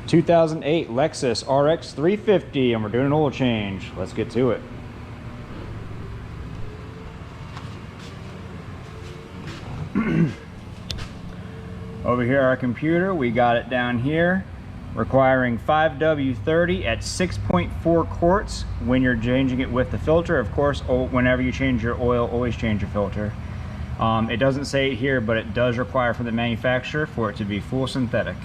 2008 Lexus RX350, and we're doing an oil change. Let's get to it. Over here, our computer, we got it down here, requiring 5W30 at 6.4 quarts when you're changing it with the filter. Of course, whenever you change your oil, always change your filter. It doesn't say it here, but it does require from the manufacturer for it to be full synthetic.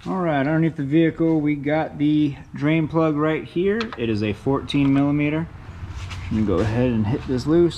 All right, underneath the vehicle, we got the drain plug right here. It is a 14 millimeter. I'm gonna go ahead and hit this loose.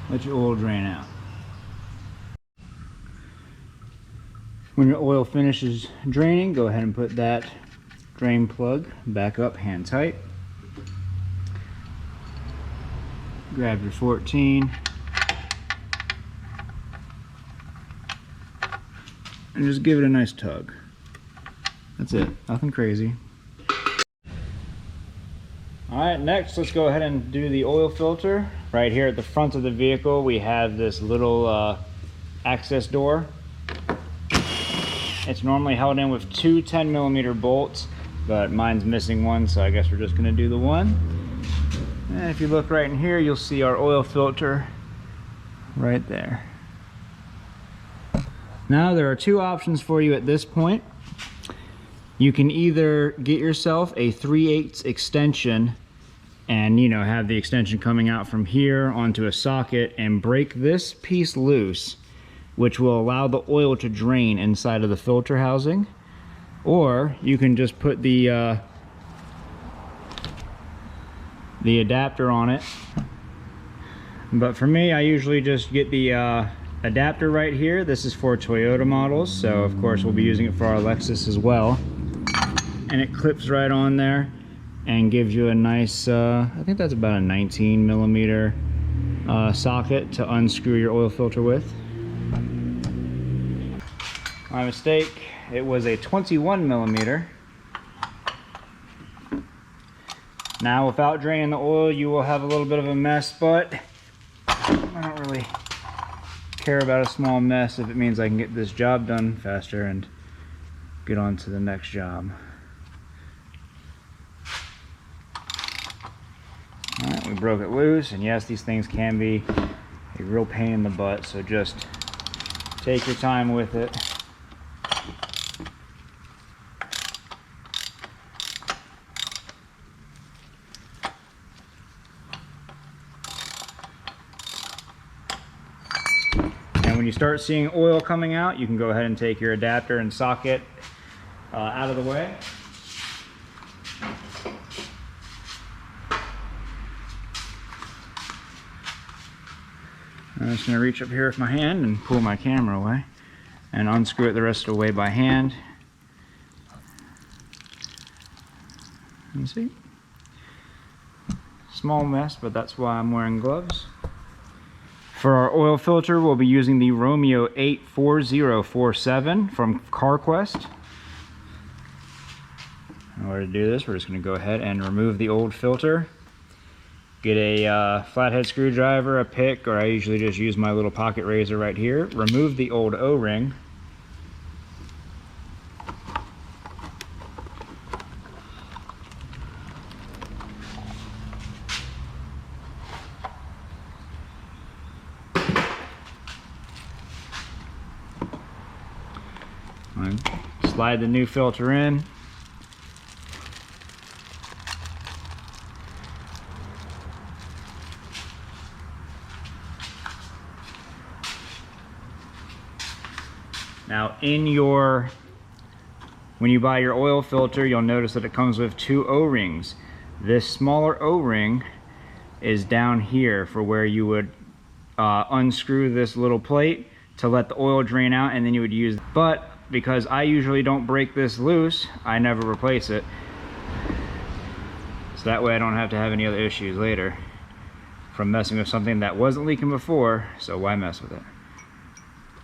Let your oil drain out. When your oil finishes draining, go ahead and put that drain plug back up hand tight. Grab your 14 and just give it a nice tug. That's it, nothing crazy. Alright, next let's go ahead and do the oil filter. Right here at the front of the vehicle we have this little access door. It's normally held in with two 10 millimeter bolts, but mine's missing one, so I guess we're just going to do the one. And if you look right in here, you'll see our oil filter right there. Now there are two options for you at this point. You can either get yourself a 3/8 extension and have the extension coming out from here onto a socket and break this piece loose, which will allow the oil to drain inside of the filter housing. Or you can just put the adapter on it. But for me, I usually just get the adapter right here. This is for Toyota models, so of course we'll be using it for our Lexus as well. And it clips right on there and gives you a nice, I think that's about a 19 millimeter socket to unscrew your oil filter with. My mistake, it was a 21 millimeter. Now without draining the oil, you will have a little bit of a mess, but I don't really care about a small mess if it means I can get this job done faster and get on to the next job. Alright, we broke it loose, and yes, these things can be a real pain in the butt, so just take your time with it. And when you start seeing oil coming out, you can go ahead and take your adapter and socket out of the way. I'm just going to reach up here with my hand and pull my camera away and unscrew it the rest of the way by hand. You see? Small mess, but that's why I'm wearing gloves. For our oil filter, we'll be using the Romeo 84047 from CarQuest. In order to do this, we're just going to go ahead and remove the old filter. Get a flathead screwdriver, a pick, or I usually just use my little pocket razor right here. Remove the old O-ring. Slide the new filter in. Now when you buy your oil filter, you'll notice that it comes with two O-rings. This smaller O-ring is down here for where you would unscrew this little plate to let the oil drain out, and then you would use, but because I usually don't break this loose, I never replace it. So that way I don't have to have any other issues later from messing with something that wasn't leaking before, so why mess with it?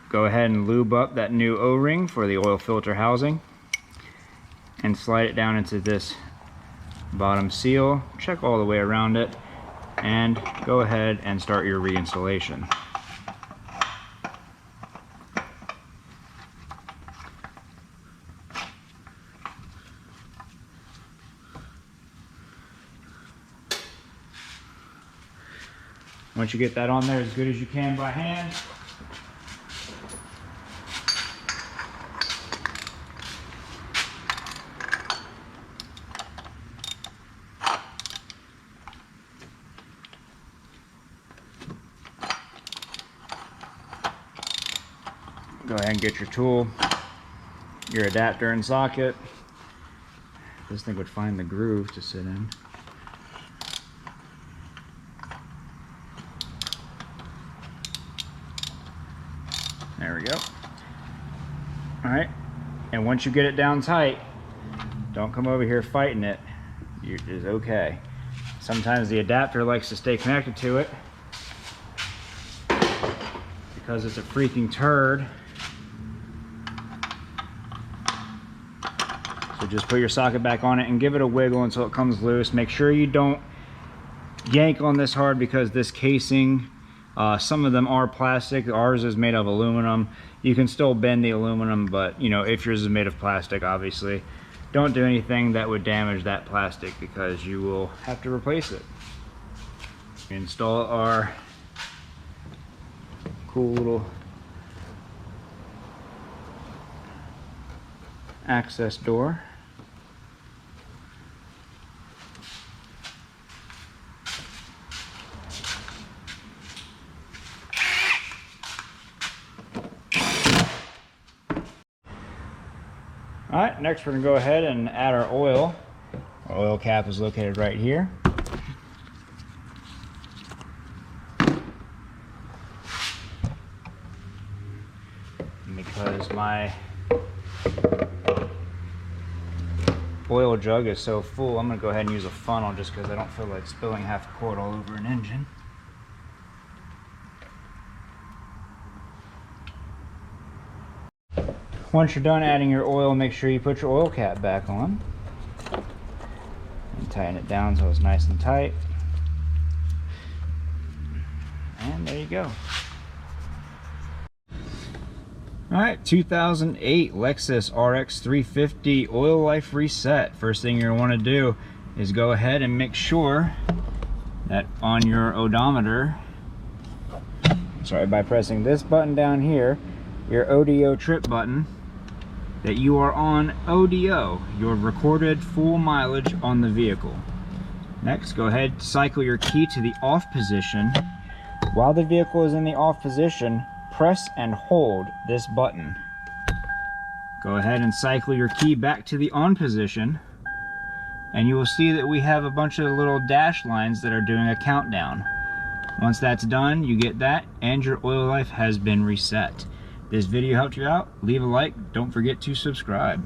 Go ahead and lube up that new O-ring for the oil filter housing and slide it down into this bottom seal. Check all the way around it and go ahead and start your reinstallation. Once you get that on there as good as you can by hand, go ahead and get your tool, your adapter and socket. This thing would find the groove to sit in. There we go. All right, and once you get it down tight, don't come over here fighting it. It's okay. Sometimes the adapter likes to stay connected to it because it's a freaking turd. So just put your socket back on it and give it a wiggle until it comes loose. Make sure you don't yank on this hard because this casing, some of them are plastic. Ours is made of aluminum. You can still bend the aluminum, but you know, if yours is made of plastic, obviously don't do anything that would damage that plastic because you will have to replace it. Install our cool little access door. All right, next we're gonna go ahead and add our oil. Our oil cap is located right here. And because my oil jug is so full, I'm gonna go ahead and use a funnel just because I don't feel like spilling half a quart all over an engine. Once you're done adding your oil, make sure you put your oil cap back on and tighten it down so it's nice and tight. And there you go. Alright, 2008 Lexus RX350 oil life reset. First thing you're going to want to do is go ahead and make sure that on your odometer, by pressing this button down here, your ODO trip button, that you are on ODO, your recorded full mileage on the vehicle. Next, go ahead, cycle your key to the off position. While the vehicle is in the off position, press and hold this button. Go ahead and cycle your key back to the on position, and you will see that we have a bunch of little dash lines that are doing a countdown. Once that's done, you get that, and your oil life has been reset. This video helped you out, leave a like, don't forget to subscribe.